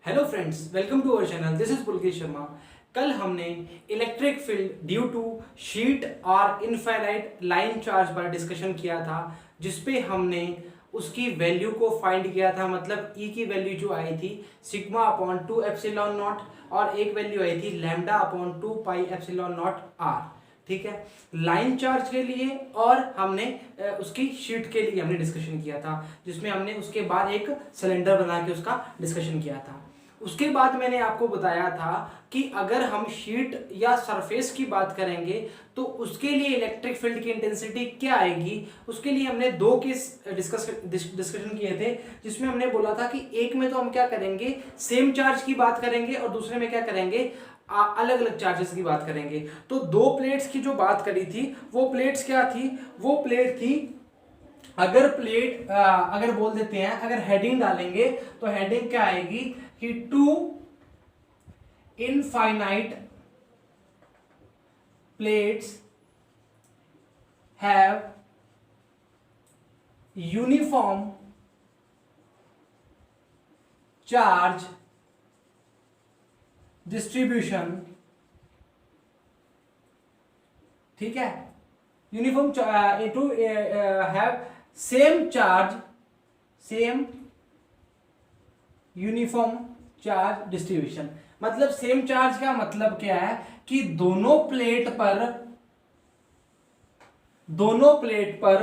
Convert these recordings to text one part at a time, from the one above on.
Hello friends, welcome to our channel. This is Pulkesh Sharma. कल हमने electric field due to sheet और infinite line charge पर discussion किया था, जिसपे हमने उसकी वैल्यू को फाइंड किया था। मतलब ई की वैल्यू जो आई थी सिग्मा अपॉन 2 एप्सिलॉन नॉट और एक वैल्यू आई थी lambda upon 2 pi epsilon naught r. ठीक है, लाइन चार्ज के लिए और हमने उसकी शीट के लिए हमने डिस्कशन किया था, जिसमें हमने उसके बाद एक सिलेंडर बना के उसका डिस्कशन किया था। उसके बाद मैंने आपको बताया था कि अगर हम शीट या सरफेस की बात करेंगे तो उसके लिए इलेक्ट्रिक फील्ड की इंटेंसिटी क्या आएगी। उसके लिए हमने दो केस डिस्कशन किए थे, जिसमें हमने बोला था कि एक में तो हम क्या करेंगे, सेम चार्ज की बात करेंगे, और दूसरे में क्या करेंगे, अलग अलग चार्जेस की बात करेंगे। तो दो प्लेट्स की जो बात करी थी, वो प्लेट्स क्या थी, वो प्लेट थी, अगर प्लेट अगर बोल देते हैं, अगर हेडिंग डालेंगे तो हेडिंग क्या आएगी कि two infinite plates have uniform charge distribution. ठीक है, uniform to have same charge, same uniform charge distribution. मतलब सेम चार्ज का मतलब क्या है कि दोनों प्लेट पर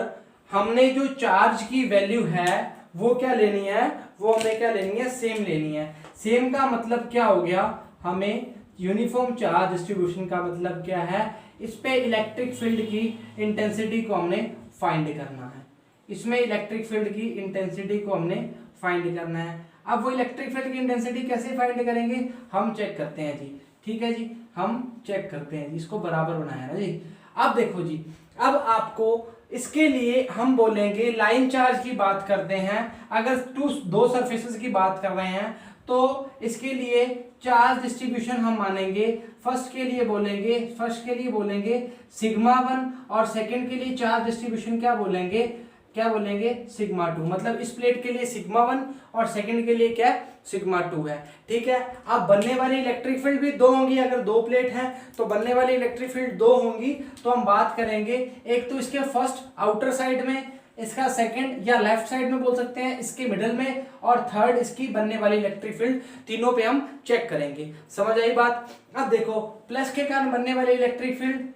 हमने जो चार्ज की वैल्यू है वो क्या लेनी है, वो हमें क्या लेनी है, सेम लेनी है। सेम का मतलब क्या हो गया, हमें यूनिफॉर्म चार्ज डिस्ट्रीब्यूशन का मतलब क्या है, इस पे इलेक्ट्रिक फील्ड की इंटेंसिटी को हमने फाइंड करना है। इसमें इलेक्ट्रिक फील्ड की इंटेंसिटी को हमने फाइंड करना है। अब वो इलेक्ट्रिक फील्ड की इंटेंसिटी कैसे फाइंड करेंगे, हम चेक करते हैं जी। ठीक है जी, हम चेक करते हैं जी, इसको बराबर बनाया ना जी। अब देखो जी, अब आपको इसके लिए हम बोलेंगे लाइन चार्ज की बात करते हैं। अगर दो सरफेसेस की बात कर रहे हैं तो इसके लिए चार्ज डिस्ट्रीब्यूशन हम मानेंगे। फर्स्ट के लिए बोलेंगे सिग्मा 1, और सेकंड के लिए चार्ज डिस्ट्रीब्यूशन क्या बोलेंगे सिग्मा 2। मतलब इस प्लेट के लिए सिग्मा 1 और सेकंड के लिए क्या सिग्मा 2 है। ठीक है, अब बनने वाली इलेक्ट्रिक फील्ड भी दो होंगी। अगर दो प्लेट हैं तो बनने वाली इलेक्ट्रिक फील्ड दो होंगी। तो हम बात करेंगे एक तो इसके फर्स्ट आउटर साइड में, इसका सेकंड या लेफ्ट साइड में बोल सकते हैं, इसके मिडल में, और थर्ड इसकी बनने वाली इलेक्ट्रिक फील्ड। तीनों पे हम चेक करेंगे। समझ आई बात। अब देखो, प्लस के कारण बनने वाली इलेक्ट्रिक फील्ड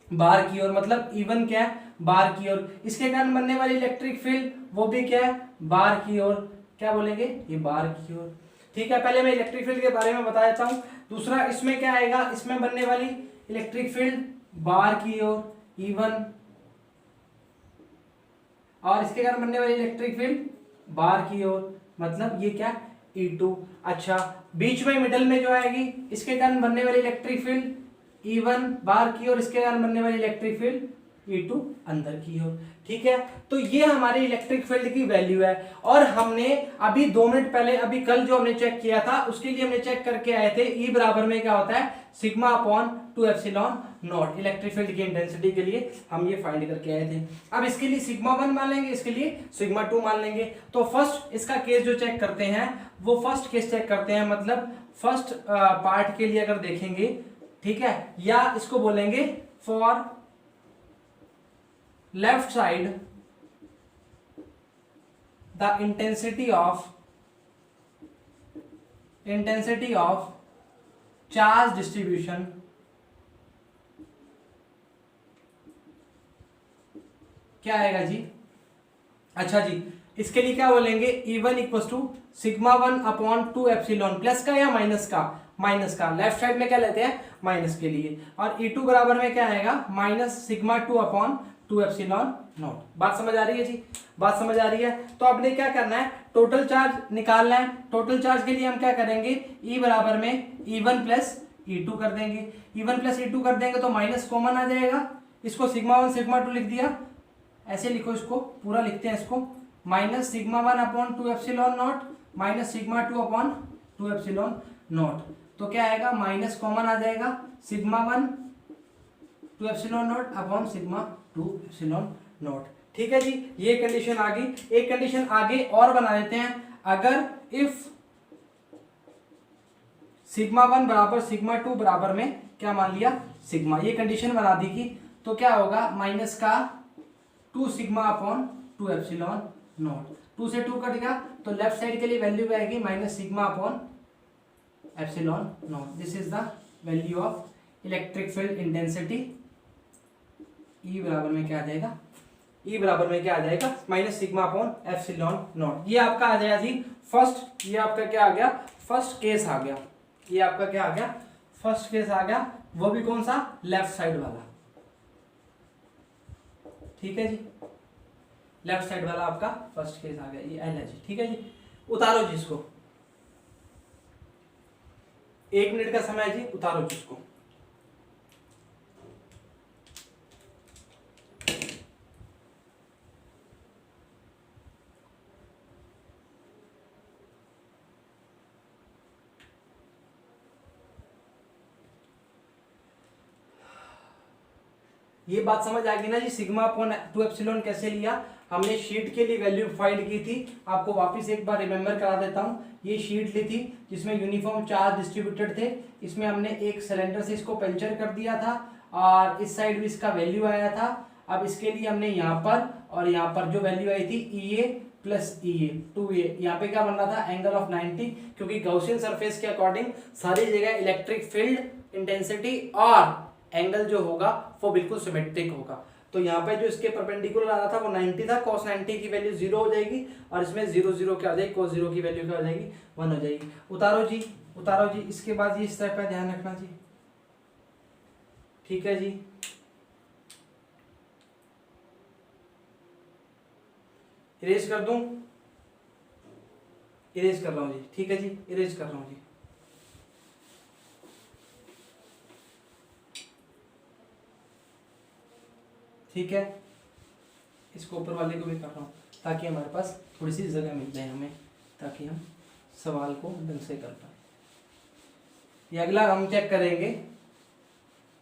बाहर की ओर, मतलब इवन क्या है, बाहर की ओर। इसके कारण बनने वाली इलेक्ट्रिक फील्ड वो भी क्या है, बाहर की ओर। क्या बोलेंगे, ये बाहर की ओर। ठीक है, पहले मैं इलेक्ट्रिक फील्ड के बारे में बता देता हूं। दूसरा, इसमें क्या आएगा, इसमें बनने वाली इलेक्ट्रिक फील्ड बाहर की ओर इवन, और इसके कारण बनने वाली इलेक्ट्रिक फील्ड बाहर की ओर, मतलब ये क्या, E2। अच्छा, बीच में मिडल में जो आएगी, इसके कारण बनने वाली इलेक्ट्रिक फील्ड E1 बाहर की ओर, इसके कारण बनने वाली इलेक्ट्रिक फील्ड E2 अंदर की ओर। ठीक है, तो ये हमारी इलेक्ट्रिक फील्ड की वैल्यू है। और हमने अभी 2 मिनट पहले, अभी कल जो हमने चेक किया था, उसके लिए हमने चेक करके आए थे E बराबर में क्या होता है, sigma upon 2 epsilon not. Electric field की इंटेंसिटी के लिए हम ये फाइंड करके आए थे। अब इसके लिए सिग्मा 1 मान लेंगे, इसके लिए सिग्मा 2 मान लेंगे। तो फर्स्ट इसका केस जो चेक करते हैं, वो फर्स्ट केस चेक करते हैं। मतलब फर्स्ट पार्ट के लिए अगर देखेंगे, ठीक है, या इसको बोलेंगे for left side the intensity of charge distribution क्या आएगा जी। अच्छा जी, इसके लिए क्या बोलेंगे, E1 equal to sigma 1 upon 2 epsilon, plus का या माइनस का, माइनस का। लेफ्ट साइड में क्या लेते हैं, माइनस के लिए। और E2 बराबर में क्या आएगा, minus sigma 2 upon 2 epsilon not. बात समझ आ रही है जी, बात समझ आ रही है। तो आपने क्या करना है, टोटल चार्ज निकालना है। टोटल चार्ज के लिए हम क्या करेंगे, E बराबर में E1 प्लस E2 कर देंगे। E1 प्लस E2 कर देंगे तो माइनस कॉमन आ जाएगा। इसको सिग्मा 1 सिग्मा 2 लिख दिया, ऐसे लिखो, इसको पूरा लिखते हैं इसको, minus sigma 1 upon 2 epsilon not minus sigma 2 upon 2 epsilon not. तो क्या आएगा, माइनस कॉमन आ जाएगा, sigma 1 2 epsilon not upon sigma 2 epsilon not. ठीक है जी, ये कंडीशन आ गई। एक कंडीशन आगे और बना देते हैं, अगर इफ सिग्मा 1 बराबर सिग्मा 2 बराबर में क्या मान लिया, सिग्मा। ये कंडीशन बना दी की तो क्या होगा, माइनस का 2 सिग्मा अपॉन 2 एप्सिलॉन नॉट। 2 से 2 कट गया तो लेफ्ट साइड के लिए वैल्यू क्या आएगी, minus sigma upon epsilon not. This is the value of electric field intensity. E बराबर में क्या आ जाएगा, ई बराबर में क्या आ जाएगा, minus sigma upon epsilon not. ये आपका आ जाएगा जी फर्स्ट, ये आपका क्या आ गया, फर्स्ट केस आ गया। ये आपका क्या आ गया, फर्स्ट केस आ गया, वो भी कौन सा, लेफ्ट साइड वाला। ठीक है जी, लेफ्ट साइड वाला आपका फर्स्ट केस आ गया, ये एल है जी। ठीक है जी, उतारो जी इसको, 1 मिनट का समय है जी, उतारो जी इसको। ये बात समझ आ गई ना जी, सिग्मा अपॉन 2 एप्सिलॉन कैसे लिया हमने, शीट के लिए वैल्यू फाइंड की थी। आपको वापस एक बार रिमेंबर करा देता हूं, ये शीट ली थी जिसमें यूनिफॉर्म चार्ज डिस्ट्रीब्यूटेड थे। इसमें हमने एक सिलेंडर से इसको पंचर कर दिया था और इस साइड भी इसका वैल्यू आया था। अब इसके लिए हमने यहाँ पर और यहाँ पर जो वैल्यू आई थी ई ए प्लस ई ए 2a, यहाँ पे क्या बन रहा था, एंगल ऑफ 90, क्योंकि गॉसियन सरफेस के अकॉर्डिंग सारी जगह इलेक्ट्रिक फील्ड इंटेंसिटी और एंगल जो होगा वो बिल्कुल सिमेट्रिक होगा। तो यहाँ पे जो इसके परपेंडिकुलर आ रहा था वो 90 था, cos 90 की वैल्यू 0 हो जाएगी और इसमें 0 0 क्या हो जाएगी, cos 0 की वैल्यू क्या हो जाएगी, 1 हो जाएगी। उतारो जी, उतारो जी। इसके बाद ये स्टेप है, ध्यान रखना जी। ठीक है जी, इरेज कर दूं, इरेज कर रहा हूं जी। ठीक है जी, इरेज कर रहा हूं जी। ठीक है, इसको ऊपर वाले को भी कर रहा हूँ ताकि हमारे पास थोड़ी सी जगह मिल जाए हमें, ताकि हम सवाल को ढंग से कर पाए। ये अगला हम चेक करेंगे,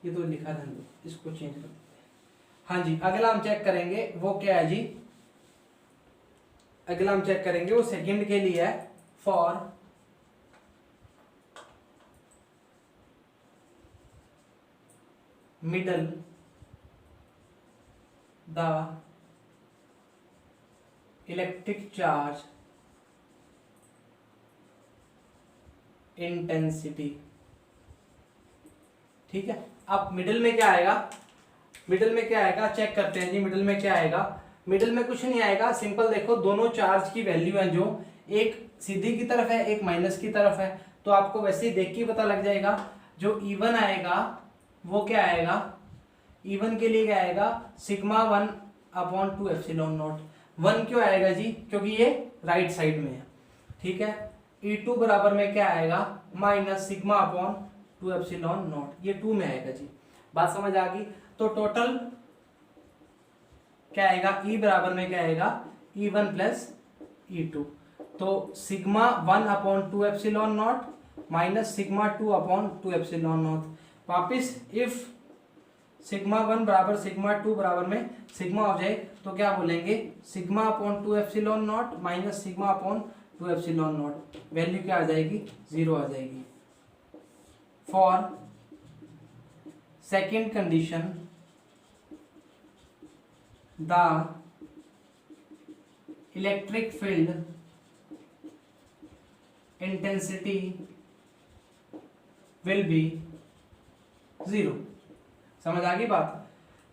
ये तो लिखा था, इसको चेंज कर देते हैं। हाँ जी, अगला हम चेक करेंगे वो क्या है जी, अगला हम चेक करेंगे वो सेकंड के लिए है, for middle the electric charge intensity. ठीक है, अब मिडिल में क्या आएगा, मिडिल में क्या आएगा चेक करते हैं जी। मिडिल में क्या आएगा, मिडिल में कुछ नहीं आएगा, सिंपल देखो दोनों चार्ज की वैल्यू है, जो एक सीधी की तरफ है एक माइनस की तरफ है, तो आपको वैसे ही देख के पता लग जाएगा। जो E1 आएगा वो क्या आएगा, E1 के लिए क्या आएगा, सिग्मा 1 अपॉन 2 एप्सिलॉन नॉट। 1 क्यों आएगा जी, क्योंकि ये राइट साइड में है। ठीक है, E2 बराबर में क्या आएगा, minus sigma upon 2 epsilon not, ये 2 में आएगा जी। बात समझ आ गई। तो टोटल क्या आएगा, E बराबर में क्या आएगा, E1 प्लस E2। तो sigma 1 upon 2 epsilon not minus sigma 2 upon 2 epsilon not. वापिस इफ सिग्मा 1 बराबर सिग्मा 2 बराबर में सिग्मा हो जाए तो क्या बोलेंगे, sigma upon 2 epsilon not minus sigma upon 2 epsilon not, value क्या आ जाएगी, 0 आ जाएगी। For second condition the electric field intensity will be 0। समझ आ गई बात।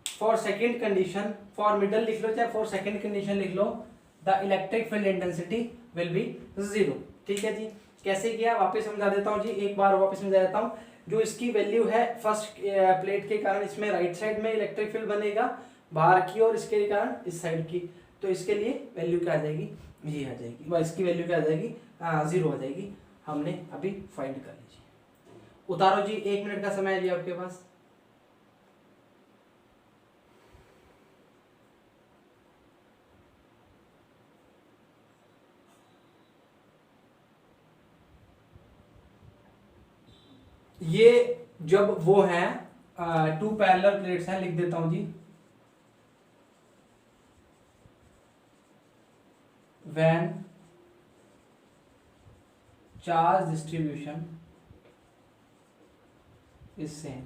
For second condition, for middle लिख लो चाहे फॉर सेकेंड कंडीशन लिख लो, the electric field intensity will be 0। ठीक है जी, कैसे किया वापस समझा देता हूँ जी, एक बार वापस समझा देता हूँ। जो इसकी वैल्यू है फर्स्ट प्लेट के कारण इसमें राइट साइड में इलेक्ट्रिक फील्ड बनेगा, बाहर की और इसके कारण इस साइड की, तो इसके लिए वैल्यू क्या आ जाएगी, ये आ जाएगी, इसकी वैल्यू क्या आ जाएगी, 0 आ जाएगी। हमने अभी फाइंड कर लीजिए। उतारो जी, 1 मिनट का समय है जी आपके पास। ये जब वो है 2 पैरेलल प्लेट्स हैं, लिख देता हूं जी, when charge distribution is same.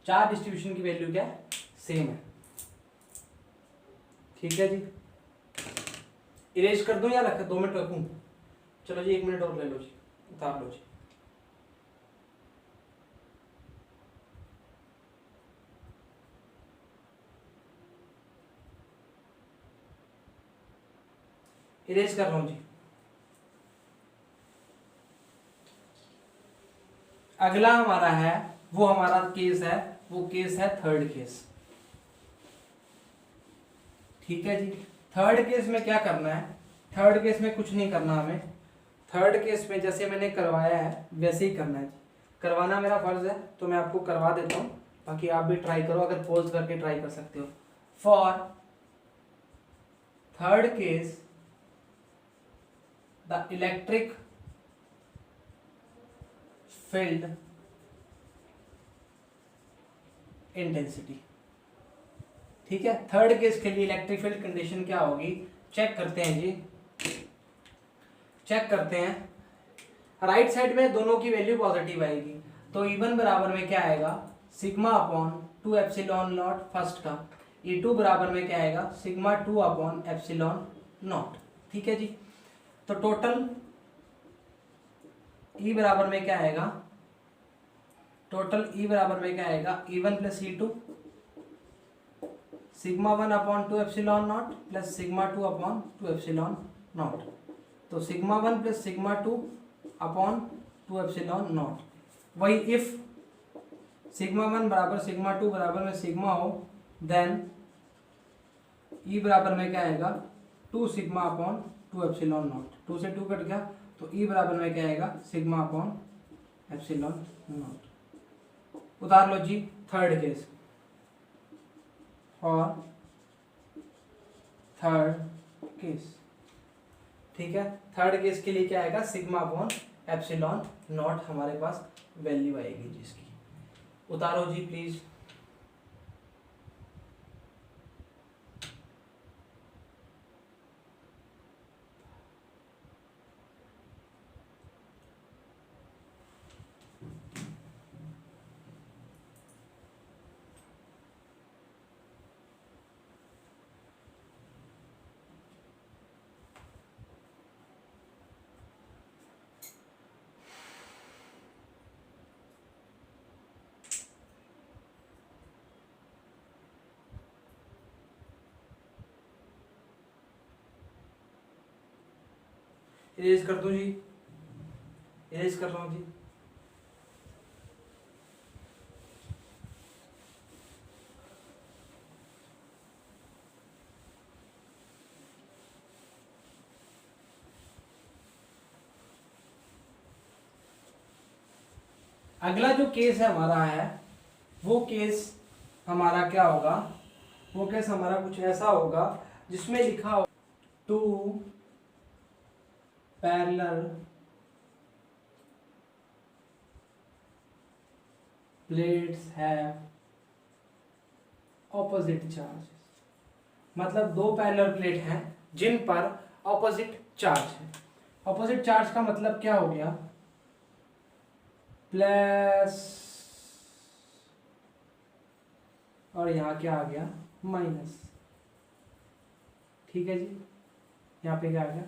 चार डिस्ट्रीब्यूशन की वैल्यू क्या है, सेम है। ठीक है जी, इरेज कर दूं या रख 2 मिनट रखूं? चलो जी 1 मिनट और ले लो जी, उतार लो जी। इरेज कर रहा हूं जी। अगला हमारा है, वो हमारा केस है, वो केस है थर्ड केस। ठीक है जी, थर्ड केस में क्या करना है? थर्ड केस में कुछ नहीं करना हमें। थर्ड केस में जैसे मैंने करवाया है वैसे ही करना है जी। करवाना मेरा फर्ज है तो मैं आपको करवा देता हूँ, बाकी आप भी ट्राई करो, अगर पोज करके ट्राई कर सकते हो। For third case the electric field intensity. ठीक है, थर्ड केस के लिए इलेक्ट्रिक फील्ड कंडीशन क्या होगी, चेक करते हैं जी, चेक करते हैं। राइट साइड में दोनों की वैल्यू पॉजिटिव आएगी, तो E1 बराबर में क्या आएगा, sigma upon 2 epsilon not first का। E2 बराबर में क्या आएगा, सिग्मा 2 अपॉन एप्सिलॉन नॉट। ठीक है जी, तो टोटल E बराबर में क्या आएगा, टोटल E बराबर में क्या आएगा, E1 plus E2 sigma 1 upon 2 epsilon not plus sigma 2 upon 2 epsilon not. तो sigma 1 plus sigma 2 upon 2 epsilon not. वही इफ सिग्मा 1 बराबर सिग्मा 2 बराबर में सिग्मा हो, देन E बराबर में क्या आएगा, 2 सिग्मा अपॉन 2 एप्सिलॉन नॉट। 2 से 2 कट गया, तो E बराबर में क्या आएगा, सिग्मा अपॉन एप्सिलॉन नॉट। उतार लो जी थर्ड केस। और थर्ड केस, ठीक है, थर्ड केस के लिए क्या आएगा, सिग्मा अपॉन एप्सिलॉन नॉट हमारे पास वैल्यू आएगी जिसकी। उतारो जी प्लीज। इरेज कर दो जी, इरेज कर रहा हूं जी। अगला जो केस है हमारा है, वो केस हमारा क्या होगा, वो केस हमारा कुछ ऐसा होगा जिसमें लिखा हो 2 parallel plates have opposite charge. मतलब 2 पैरेलल प्लेट हैं जिन पर ऑपोजिट चार्ज है। ऑपोजिट चार्ज का मतलब क्या हो गया, प्लस और यहाँ क्या आ गया, माइनस। ठीक है जी, यहाँ पे क्या आ गया,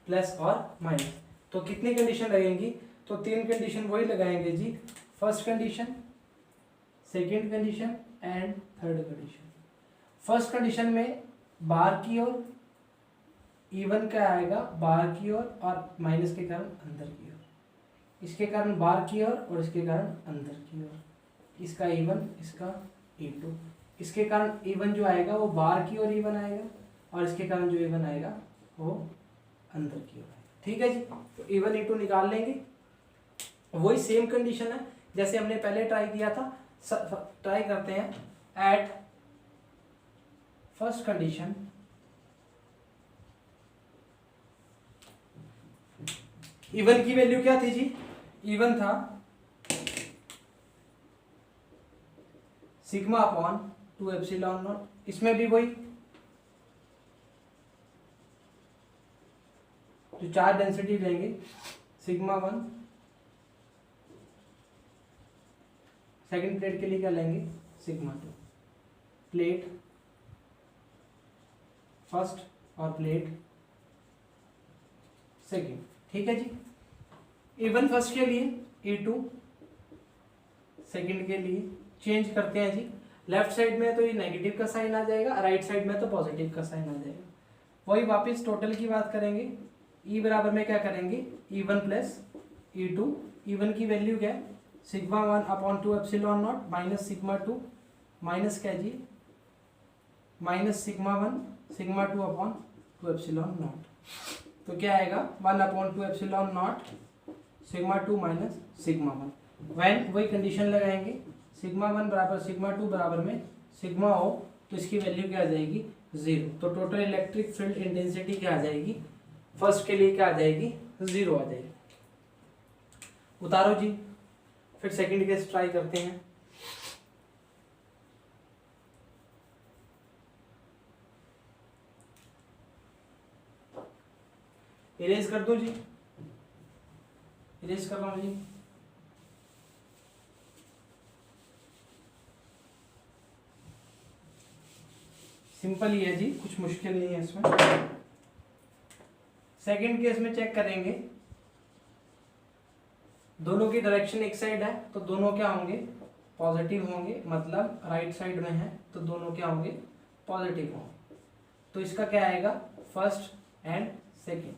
प्लस और माइनस। तो कितनी कंडीशन लगेंगी, तो 3 कंडीशन वही लगाएंगे जी, first condition, second condition and third condition. First condition में बाहर की ओर E1 क्या आएगा, बाहर की ओर और माइनस के कारण अंदर की ओर, इसके कारण बाहर की ओर और इसके कारण अंदर की ओर। इसका E1, इसका E2, इसके कारण E1 जो आएगा वो बाहर की ओर E1 आएगा और इसके कारण जो E1 आएगा वो अंदर की ओर आएगा। ठीक है जी, तो E1 E2 निकाल लेंगे। वही सेम कंडीशन है जैसे हमने पहले ट्राई किया था। ट्राई करते हैं। एट फर्स्ट कंडीशन E1 की वैल्यू क्या थी जी, E1 था सिग्मा अपॉन 2 एप्सिलॉन नॉट। इसमें भी वही जो चार्ज डेंसिटी लेंगे सिग्मा 1, सेकंड प्लेट के लिए क्या लेंगे सिग्मा 2, प्लेट फर्स्ट और प्लेट सेकंड, ठीक है जी। E1 फर्स्ट के लिए, E2 सेकंड के लिए चेंज करते हैं जी। लेफ्ट साइड में तो ये नेगेटिव का साइन आ जाएगा, राइट साइड में तो पॉजिटिव का साइन आ जाएगा। वही वापस टोटल की बात करेंगे, E बराबर में क्या करेंगे E1 प्लस E2। E1 की वैल्यू क्या है sigma 1 upon 2 epsilon not minus sigma 2 minus क्या जी minus sigma 1 sigma 2 upon 2 epsilon not. तो क्या आएगा 1 upon 2 epsilon not sigma 2 minus sigma 1। वैन वही कंडीशन लगाएंगे, सिग्मा 1 बराबर सिग्मा 2 बराबर में सिग्मा हो तो इसकी वैल्यू क्या आ जाएगी 0। तो टोटल इलेक्ट्रिक फील्ड इंटेंसिटी क्या आ जाएगी फर्स्ट के लिए क्या आ जाएगी 0 आ जाएगी। उतारो जी, फिर सेकंड केस ट्राई करते हैं। इरेज कर दो जी, इरेज कर रहा हूं जी। सिंपल ही है जी, कुछ मुश्किल नहीं है इसमें। सेकंड केस में चेक करेंगे, दोनों की डायरेक्शन एक साइड है तो दोनों क्या होंगे पॉजिटिव होंगे, मतलब राइट साइड में है तो दोनों क्या होंगे पॉजिटिव होंगे। तो इसका क्या आएगा फर्स्ट एंड सेकंड,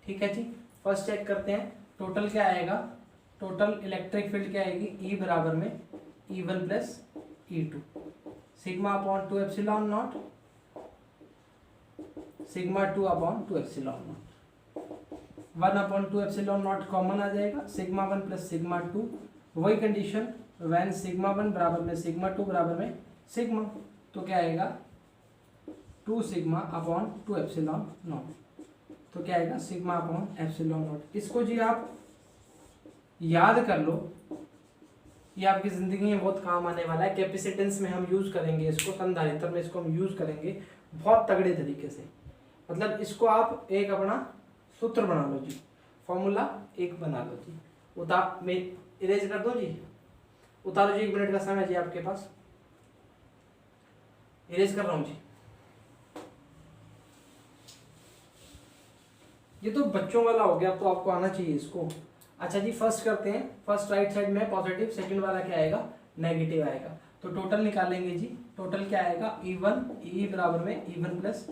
ठीक है जी। फर्स्ट चेक करते हैं, टोटल क्या आएगा, टोटल इलेक्ट्रिक फील्ड क्या आएगी E बराबर में E1 प्लस E2 सिग्मा upon 2 epsilon not sigma 2 upon 2 epsilon naught. 1 upon 2 epsilon naught common आ जाएगा, सिग्मा 1 प्लस सिग्मा 2। वही कंडीशन वैन सिग्मा 1 बराबर में सिग्मा 2 बराबर में सिग्मा, तो क्या आएगा 2 सिग्मा अपॉन 2 एप्सिलॉन नॉट। तो क्या आएगा सिग्मा अपॉन एप्सिलॉन नॉट। इसको जी आप याद कर लो, ये आपकी जिंदगी में बहुत काम आने वाला है। कैपेसिटेंस में हम यूज करेंगे इसको, संधारित्र में इसको हम यूज करेंगे बहुत तगड़े तरीके से। मतलब इसको आप एक अपना सूत्र बना लो जी, फॉर्मूला एक बना लो जी। उतार मैं इरेज कर दो जी, उतारो जी, 1 मिनट का समय है जी आपके पास। इरेज कर रहा हूं जी। ये तो बच्चों वाला हो गया, तो आपको आना चाहिए इसको। अच्छा जी, फर्स्ट करते हैं। फर्स्ट राइट साइड में पॉजिटिव, सेकंड वाला क्या आएगा नेगेटिव आएगा। तो टोटल निकालेंगे जी, टोटल क्या आएगा E1 E बराबर में E1 प्लस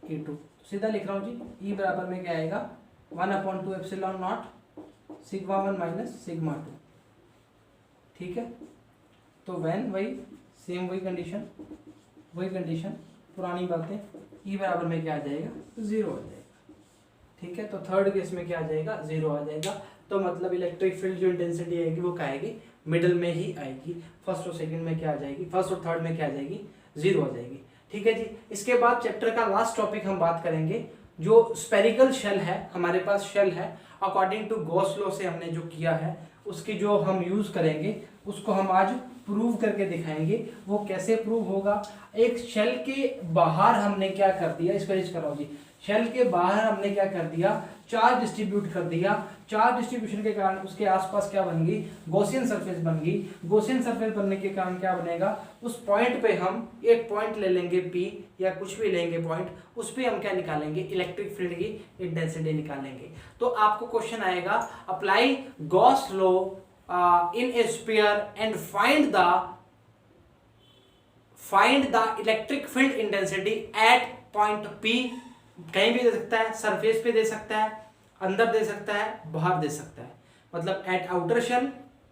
E2। सीधा लिख रहा हूँ जी, E बराबर में क्या आएगा 1 upon 2 epsilon not sigma 1 minus sigma 2, ठीक है। तो वैन वही सेम वही कंडीशन पुरानी बातें, E बराबर में क्या आ जाएगा 0 आ जाएगा, ठीक है। तो थर्ड केस में क्या आ जाएगा 0 आ जाएगा। तो मतलब इलेक्ट्रिक फील्ड जो इंटेंसिटी आएगी वो क्या आएगी मिडल में ही आएगी। फर्स्ट और सेकंड में क्या आ जाएगी, फर्स्ट और थर्ड में क्या आ जाएगी 0 आ जाएगी, ठीक है जी। इसके बाद चैप्टर का लास्ट टॉपिक हम बात करेंगे, जो स्फेरिकल शेल है, हमारे पास शेल है अकॉर्डिंग टू गॉस लॉ से हमने जो किया है उसकी जो हम यूज करेंगे उसको हम आज प्रूव करके दिखाएंगे। वो कैसे प्रूव होगा, एक शेल के बाहर हमने क्या कर दिया, इसको रीच कर रहा हूं जी। शेल के बाहर हमने क्या कर दिया, चार्ज डिस्ट्रीब्यूट कर दिया। चार्ज डिस्ट्रीब्यूशन के कारण उसके आसपास क्या बन गई गॉसियन सरफेस बन गई। गॉसियन सरफेस बनने के कारण क्या बनेगा, उस पॉइंट पे हम एक पॉइंट ले लेंगे P या कुछ भी लेंगे पॉइंट, उस पे हम क्या निकालेंगे इलेक्ट्रिक फील्ड की इंटेंसिटी निकालेंगे। तो आपको क्वेश्चन आएगा apply Gauss law in A sphere and find the electric field intensity at point P। कहीं भी दे सकता है, सरफेस पे दे सकता है, अंदर दे सकता है, बाहर दे सकता है, मतलब at outer shell,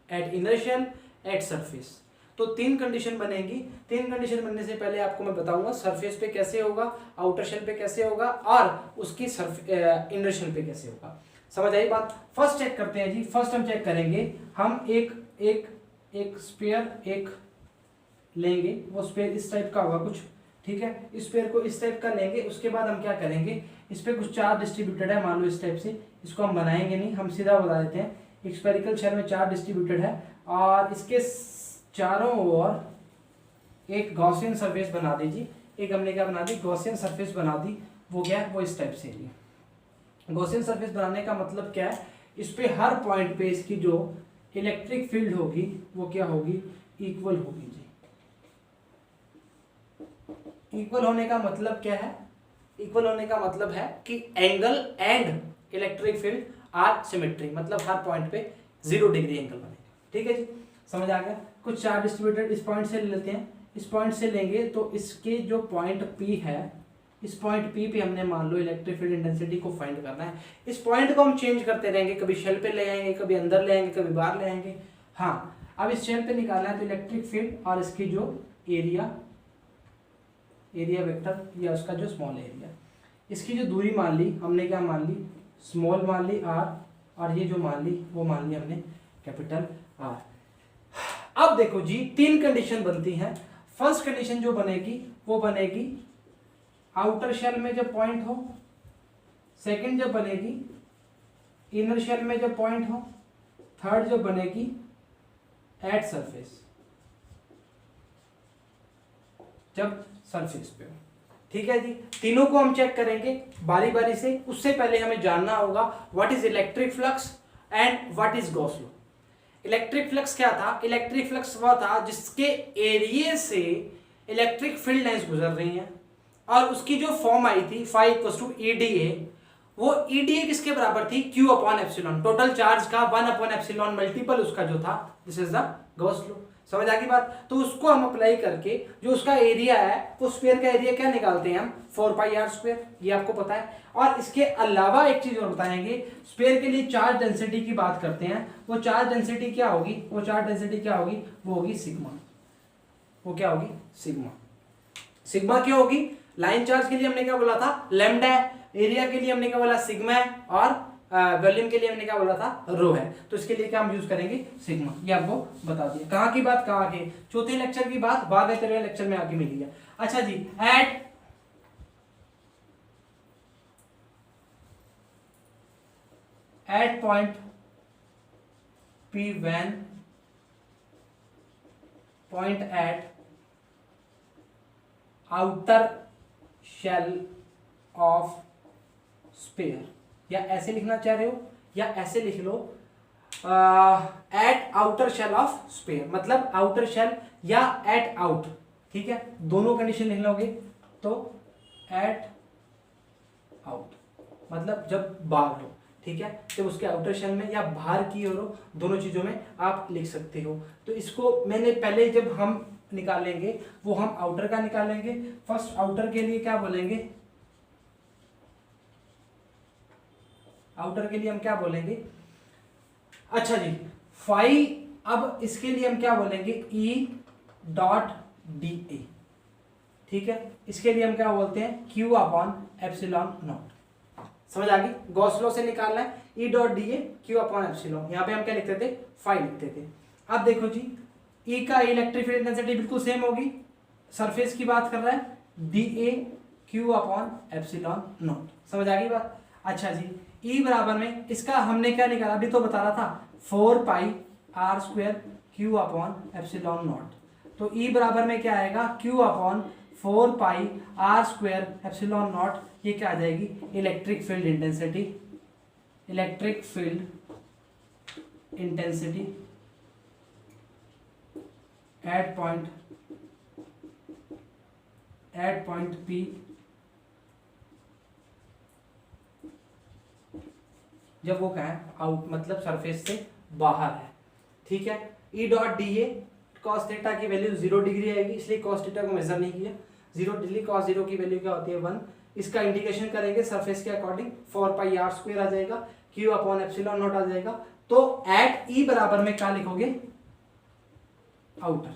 at inner shell, at surface. तो 3 कंडीशन बनेगी। 3 कंडीशन बनने से पहले आपको मैं बताऊंगा सरफेस पे कैसे होगा, आउटर शेल पे कैसे होगा और उसकी इनर शेल पे कैसे होगा। समझ आई बात। फर्स्ट चेक करते हैं जी। फर्स्ट हम चेक करेंगे, हम एक स्फीयर एक लेंगे, वो स्फीयर इस टाइप का होगा कुछ, ठीक है। इस स्फीयर को इस टाइप का लेंगे, उसके बाद हम क्या करेंगे, इस पे कुछ चार्ज डिस्ट्रीब्यूटेड है, मान लो इस टाइप से। इसको हम बनाएंगे नहीं, हम सीधा बता देते हैं। एक स्फेरिकल शेल में चार्ज डिस्ट्रीब्यूटेड है और इसके चारों ओर एक गॉसियन सरफेस बना दीजिए। एक हमने क्या बना दी गॉसियन सरफेस बना दी, वो क्या है वो इस टाइप से है। गॉसियन सरफेस बनाने का मतलब क्या है, इस पे हर पॉइंट पे इसकी जो इलेक्ट्रिक फील्ड होगी वो क्या होगी, इक्वल होगी जी। इक्वल होने का मतलब क्या है, इक्वल होने का मतलब है कि angle and electric field are symmetry, मतलब हर पॉइंट पे 0 डिग्री एंगल बनेगा। ठीक है जी, समझ आ गया। कुछ चार्ज डिस्ट्रीब्यूटेड इस पॉइंट से ले लेते हैं, इस पॉइंट से लेंगे तो इसके जो पॉइंट P है, इस पॉइंट P पे हमने मान लो इलेक्ट्रिक फील्ड इंटेंसिटी को फाइंड करना है। इस पॉइंट को हम चेंज करते रहेंगे, कभी शेल पे ले आएंगे, कभी अंदर ले आएंगे, कभी बाहर ले आएंगे। हाँ, अब इस शेल पे निकालना है तो इलेक्ट्रिक फील्ड और इसकी जो एरिया वेक्टर या उसका जो स्मॉल एरिया, इसकी जो दूरी मान ली हमने, क्या मान ली, स्मॉल मान ली r, और ये जो मान ली वो मान ली हमने कैपिटल R। अब देखो जी, 3 कंडीशन बनती हैं। फर्स्ट कंडीशन जो बनेगी वो बनेगी आउटर शेल में जब पॉइंट हो, सेकंड जब बनेगी इनर शेल में जब पॉइंट हो, थर्ड जब बनेगी एट सरफेस, जब सरफेस पे हो। ठीक है जी, तीनों को हम चेक करेंगे बारी बारी से। उससे पहले हमें जानना होगा what is electric flux and what is Gauss law. Electric flux क्या था, इलेक्ट्रिक फ्लक्स वह था जिसके एरिया से इलेक्ट्रिक फील्ड लाइंस गुजर रही हैं और उसकी जो फॉर्म आई थी फाई इक्वल टू EDA, वो EDA किसके बराबर थी, Q upon epsilon, total charge का 1 अपॉन एप्सिलॉन मल्टीपल उसका जो था, this is the Gauss law. समझ आ गई बात। तो उसको हम अप्लाई करके जो उसका एरिया है, वो स्फीयर का एरिया क्या निकालते हैं हम, 4πr², ये आपको पता है। और इसके अलावा एक चीज और बताएंगे, स्फीयर के लिए चार्ज डेंसिटी की बात करते हैं, वो चार्ज डेंसिटी क्या होगी, वो चार्ज डेंसिटी क्या होगी, वो होगी सिग्मा। वो क्या होगी, सिग्मा। सिग्मा क्यों होगी, लाइन चार्ज के लिए हमने क्या बोला था, लैम्डा है, एरिया के लिए हमने क्या बोला, सिग्मा है, और वॉल्यूम के लिए हमने क्या बोला था, रो है। तो इसके लिए क्या हम यूज करेंगे, सिग्मा। ये आपको बता दिया। कहाँ की बात, कहाँ के चौथे लेक्चर की बात, बाद में तेरे लेक्चर में आके मिली है। अच्छा जी, at point P when point at outer shell of sphere, या ऐसे लिखना चाह रहे हो या ऐसे लिख लो, at outer shell of sphere, मतलब आउटर शेल या एट आउट। ठीक है, दोनों कंडीशन लिख लोगे तो एट आउट मतलब जब बाहर हो। ठीक है, जब उसके आउटर शेल में या बाहर की ओर हो, दोनों चीजों में आप लिख सकते हो। तो इसको मैंने पहले जब हम निकालेंगे वो हम आउटर का निकालेंगे। फर्स्ट आउटर के लिए क्या बोलेंगे, आउटर के लिए हम क्या बोलेंगे, अच्छा जी फाई। अब इसके लिए हम क्या बोलेंगे, E.dA। ठीक है, इसके लिए हम क्या बोलते हैं, Q अपॉन एप्सिलॉन नॉट। समझ आ गई, गॉस लॉ से निकालना है E.dA Q अपॉन एप्सिलॉन। यहाँ पे हम क्या लिखते थे, फाई लिखते थे। अब देखो जी, E का इलेक्ट्रिक फील्ड इंटेंसिटी बिल्कुल सेम होगी, सरफेस की बात कर रहा है, DA Q upon epsilon naught. समझ आ गई बात। अच्छा जी, E बराबर में इसका हमने क्या निकाला, अभी तो बता रहा था, 4πr² Q upon epsilon not. तो E बराबर में क्या आएगा, Q upon 4πr² epsilon not. ये क्या आ जाएगी, electric field intensity, electric field intensity at point P जब वो क्या है, आउट मतलब सरफेस से बाहर है। ठीक है, E.dA cos थीटा की वैल्यू 0 डिग्री आएगी, इसलिए cos थीटा को मेजर नहीं किया। 0 डिग्री cos 0 की वैल्यू क्या होती है, 1। इसका इंटीग्रेशन करेंगे सरफेस के अकॉर्डिंग, 4πr² आ जाएगा, Q अपॉन एप्सिलॉन नॉट आ जाएगा। तो एट E बराबर में क्या लिखोगे, आउटर।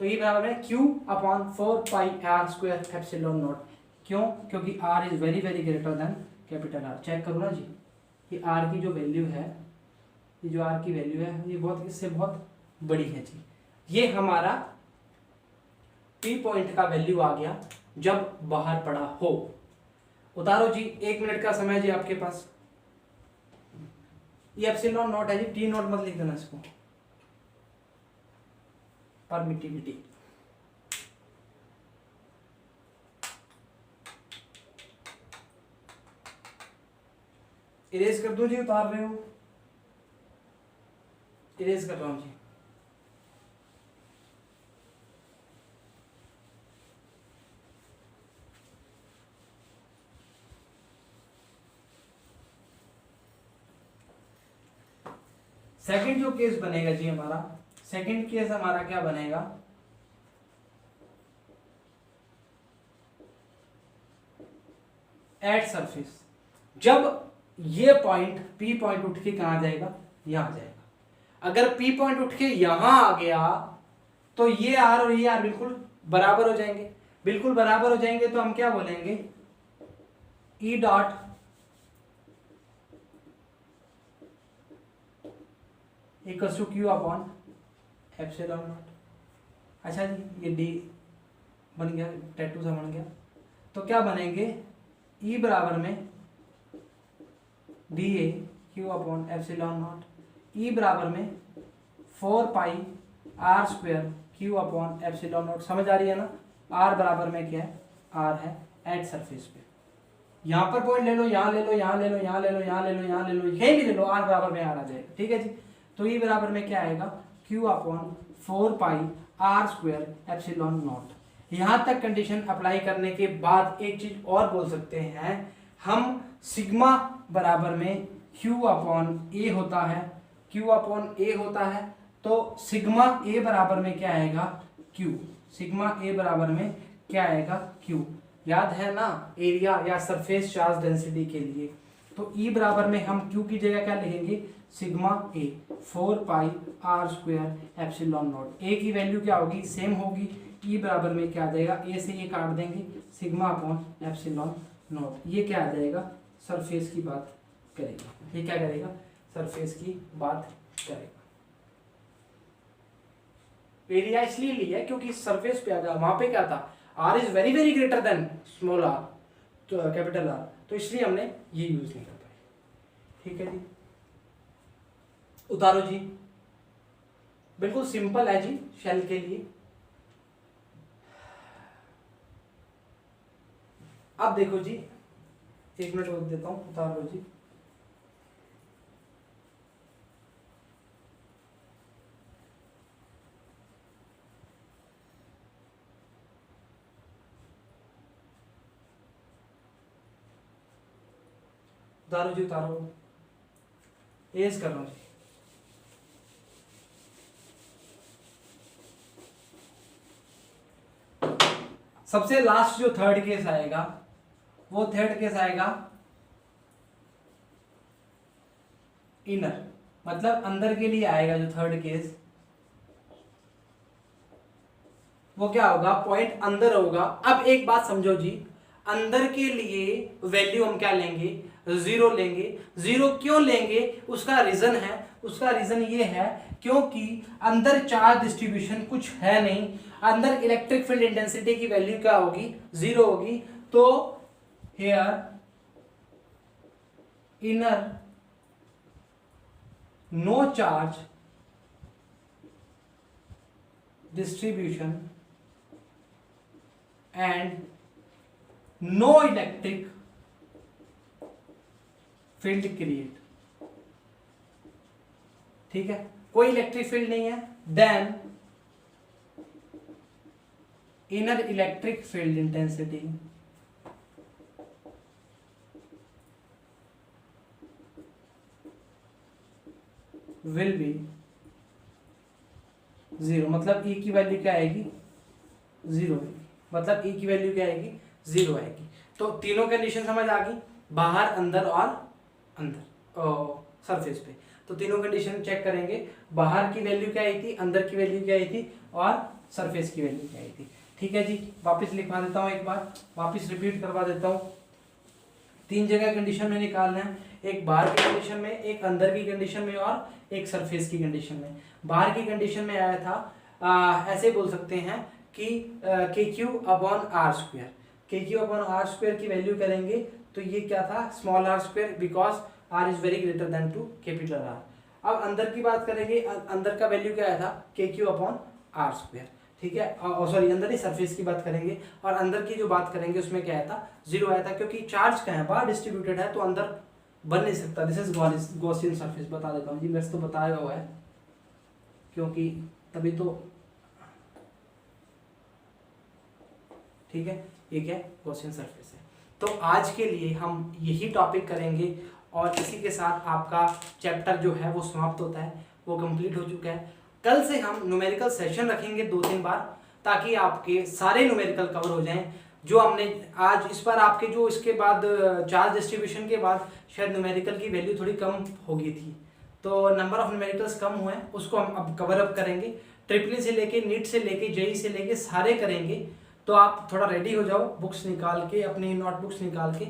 तो E बराबर में Q upon 4πr² epsilon not. क्यों, क्योंकि R is very very greater than capital R। Check करो ना जी, कि R की जो वैल्यू है, ये जो R की वैल्यू है, ये बहुत इससे बहुत बड़ी है जी। ये हमारा P पॉइंट का वैल्यू आ गया जब बाहर पड़ा हो। उतारो जी, 1 मिनट का समय जी आपके पास। ये एप्सिलॉन नॉट है जी, T नॉट मत लिख देना इसको, परमिटिविटी। इरेज कर दो जी, उतार रहे हो? इरेज कर रहा हूं जी। सेकंड जो केस बनेगा जी हमारा, सेकंड केस हमारा क्या बनेगा, एट सरफेस। जब ये पॉइंट पी पॉइंट उठ के कहां जाएगा, यहां जाएगा। अगर पी पॉइंट उठ के यहां आ गया तो ये आर और ये आर बिल्कुल बराबर हो जाएंगे। बिल्कुल बराबर हो जाएंगे तो हम क्या बोलेंगे, E dot equals to q upon epsilon naught. अच्छा जी, ये डी बन गया, टैटू सा बन गया। तो क्या बनेंगे, ई बराबर में D A Q upon epsilon naught, E बराबर में 4 pi are square Q upon epsilon naught. समझ आ रही है ना? आर बराबर में क्या है, आर है एट सरफेस पे। यहां पर पॉइंट ले लो, यहां ले लो, यहां ले लो, यहां ले लो, यहां ले लो, यहां ले लो, यहीं भी ले लो, आर बराबर में आर आ जाएगा। ठीक है जी। तो ई बराबर में क्या आएगा, q upon 4 pi are square epsilon naught. यहां तक कंडीशन अप्लाई करने के बाद एक चीज और बोल सकते हैं हम, सिग्मा बराबर में क्यू अपॉन ए होता है, क्यू अपॉन ए होता है। तो सिग्मा ए बराबर में क्या आएगा, क्यू। सिग्मा ए बराबर में क्या आएगा, क्यू। याद है ना, एरिया या सरफेस चार्ज डेंसिटी के लिए। तो ई बराबर में हम क्यू की जगह क्या लिखेंगे, sigma A 4 pi are square epsilon naught. A की वैल्यू क्या होगी, सेम होगी। ई बराबर में क्या आ जाएगा, ए से ये काट देंगे, सिग्मा अपॉन एप्सिलॉन नॉट। ये क्या आ जाएगा, सरफेस की बात करेगा। ये क्या करेगा, सरफेस की बात करेगा। एरिया इसलिए लिया है क्योंकि सरफेस पे आ गया, वहां पे क्या था, r is very very greater than small r, तो कैपिटल आर, तो इसलिए हमने ये यूज नहीं कर पाए। ठीक है जी, उतारो जी। बिल्कुल सिंपल है जी शेल के लिए। अब देखो जी, 1 मिनट रोक देता हूं, उतार लो जी। उतारो जी, उतारो, एज कर रहा हूं जी। सबसे लास्ट जो थर्ड केस आएगा, वो थर्ड केस आएगा इनर, मतलब अंदर के लिए आएगा जो थर्ड केस। वो क्या होगा, पॉइंट अंदर होगा। अब एक बात समझो जी, अंदर के लिए वैल्यू हम क्या लेंगे, 0 लेंगे। 0 क्यों लेंगे, उसका रीजन है, उसका रीजन ये है क्योंकि अंदर चार्ज डिस्ट्रीब्यूशन कुछ है नहीं। अंदर इलेक्ट्रिक फील्ड इंटेंसिटी की वैल्यू क्या होगी, 0 होगी। तो here inner no charge distribution and no electric field create। ठीक है, कोई इलेक्ट्रिक फील्ड नहीं है, then inner electric field intensity will be 0। मतलब E की वैल्यू क्या आएगी, 0 आएगी। मतलब E की वैल्यू क्या आएगी, 0 आएगी। तो तीनों कंडीशन समझ आ गई, बाहर, अंदर और अंदर सरफेस पे। तो तीनों कंडीशन चेक करेंगे, बाहर की वैल्यू क्या आई थी, अंदर की वैल्यू क्या आई थी और सरफेस की वैल्यू क्या आई थी। ठीक है जी, वापस लिखवा देता हूँ, एक बार वापस रिपीट करवा देता हूँ। 3 जगह कंडीशन में निकालना है, एक बाहर की कंडीशन में, एक अंदर की कंडीशन में और एक सरफेस की कंडीशन में। बाहर की कंडीशन में आया था, ऐसे बोल सकते हैं कि k q upon r square, k q upon r square की वैल्यू करेंगे तो ये क्या था, small r square, because r is very greater than to capital r. अब अंदर की बात करेंगे, अंदर का वैल्यू क्या आया था, के क्यू अपॉन आर स्क्वायर। ठीक है, सॉरी अंदर ही सरफेस की बात करेंगे, और अंदर की जो बात करेंगे उसमें क्या आया था, 0 आया था, क्योंकि चार्ज क्या है, बाहर डिस्ट्रीब्यूटेड है, तो अंदर बन नहीं सकता। दिस इज गॉसियन सरफेस, बता देता हूँ जी, वैसे तो बताया हुआ है क्योंकि तभी तो, ठीक है। ये क्या है, गॉसियन सरफेस है। तो आज के लिए हम यही टॉपिक करेंगे और इसी के साथ आपका चैप्टर जो है वो समाप्त होता है, वो कंप्लीट हो चुका है। कल से हम न्यूमेरिकल सेशन रखेंगे 2-3 बार, ताकि आपके सारे न्यूमेरिकल कवर हो जाएं जो हमने आज इस बार आपके जो इसके बाद चार्ज डिस्ट्रीब्यूशन के बाद शायद न्यूमेरिकल की वैल्यू थोड़ी कम हो गई थी, तो नंबर ऑफ न्यूमेरिकल्स कम हुए हैं, उसको हम अब कवर अप करेंगे। ट्रिपल से लेके नीट से लेके जेई से लेके सारे करेंगे। तो आप थोड़ा रेडी हो जाओ, बुक्स निकाल के, अपनी नोटबुक्स निकाल के,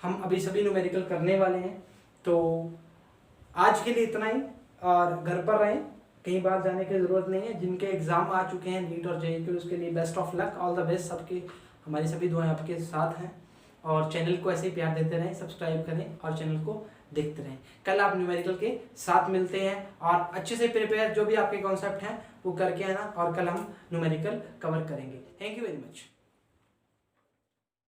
हम अभी सभी न्यूमेरिकल करने वाले हैं। तो आज के लिए इतना ही, और घर पर रहें, कहीं बाहर जाने की ज़रूरत नहीं है। जिनके एग्ज़ाम आ चुके हैं नीट और जेई के, उसके लिए best of luck, all the best. सबके हमारी सभी दुआएं आपके साथ हैं, और चैनल को ऐसे ही प्यार देते रहें, सब्सक्राइब करें और चैनल को देखते रहें। कल आप न्यूमेरिकल के साथ मिलते हैं, और अच्छे से प्रिपेयर जो भी आपके कॉन्सेप्ट हैं वो करके आना, और कल हम न्यूमेरिकल कवर करेंगे। Thank you very much.